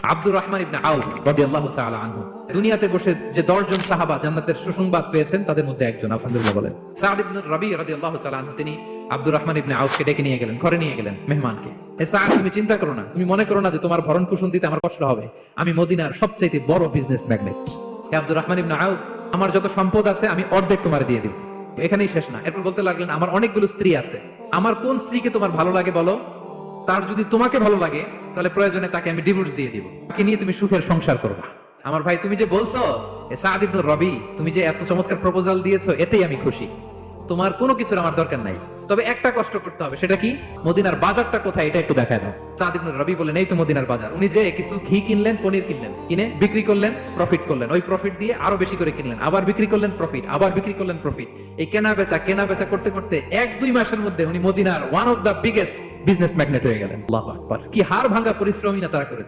আব্দুর রহমান ইবনে আউফ রাদিয়াল্লাহু তাআলা আনহু দুনিয়াতে বসে যে 10 জন সাহাবা জান্নাতের সুসংবাদ পেয়েছেন তাদের মধ্যে একজন, আলহামদুলিল্লাহ বলেন। সাদ ইবনে রাবি রাদিয়াল্লাহু তাআলা আনহু তিনি আব্দুর রহমান ইবনে আউফকে ডেকে নিয়ে গেলেন, ঘরে নিয়ে গেলেন মেহমানকে। এ সাদ, তুমি চিন্তা করো না, তুমি মনে করো না যে তোমার ভরণ পোষণ দিতে আমার কষ্ট হবে। আমি মদিনার সবচাইতে বড় বিজনেস ম্যাগনেট। হে আব্দুর রহমান ইবনে আউফ, আমার যত সম্পদ আছে আমি অর্ধেক তোমার দিয়ে দিব। এখানেই শেষ না, এরপর বলতে লাগলেন, আমার অনেকগুলো স্ত্রী আছে, আমার কোন স্ত্রীকে তোমার ভালো লাগে বলো, তার যদি তোমাকে ভালো লাগে তাহলে প্রয়োজনে তাকে আমি ডিভোর্স দিয়ে দিব, তাকে নিয়ে তুমি সুখের সংসার করবা। আমার ভাই, তুমি যে বলছো সাদ ইবনে রবি, তুমি যে এত চমৎকার প্রপোজাল দিয়েছো, এতেই আমি খুশি। তোমার কোনো কিছুর আমার দরকার নাই, তবে একটা কষ্ট করতে হবে। সেটা কি? মদিনার বাজারটা কোথায় এটা একটু দেখায় দাও। সাদ ইবনে রবি বলেন, এই তো মদিনার বাজার। উনি যে কিছু ঘি কিনলেন, পনির কিনলেন, কিনে বিক্রি করলেন, প্রফিট করলেন। ওই প্রফিট দিয়ে আরো বেশি করে কিনলেন, আবার বিক্রি করলেন, প্রফিট, আবার বিক্রি করলেন, প্রফিট। এই কেনা বেচা করতে করতে 1-2 মাসের মধ্যে উনি মদিনার one of the biggest business magnet হয়ে গেলেন। আল্লাহু আকবার! কি হাড় ভাঙা পরিশ্রমই না তারা করেছে।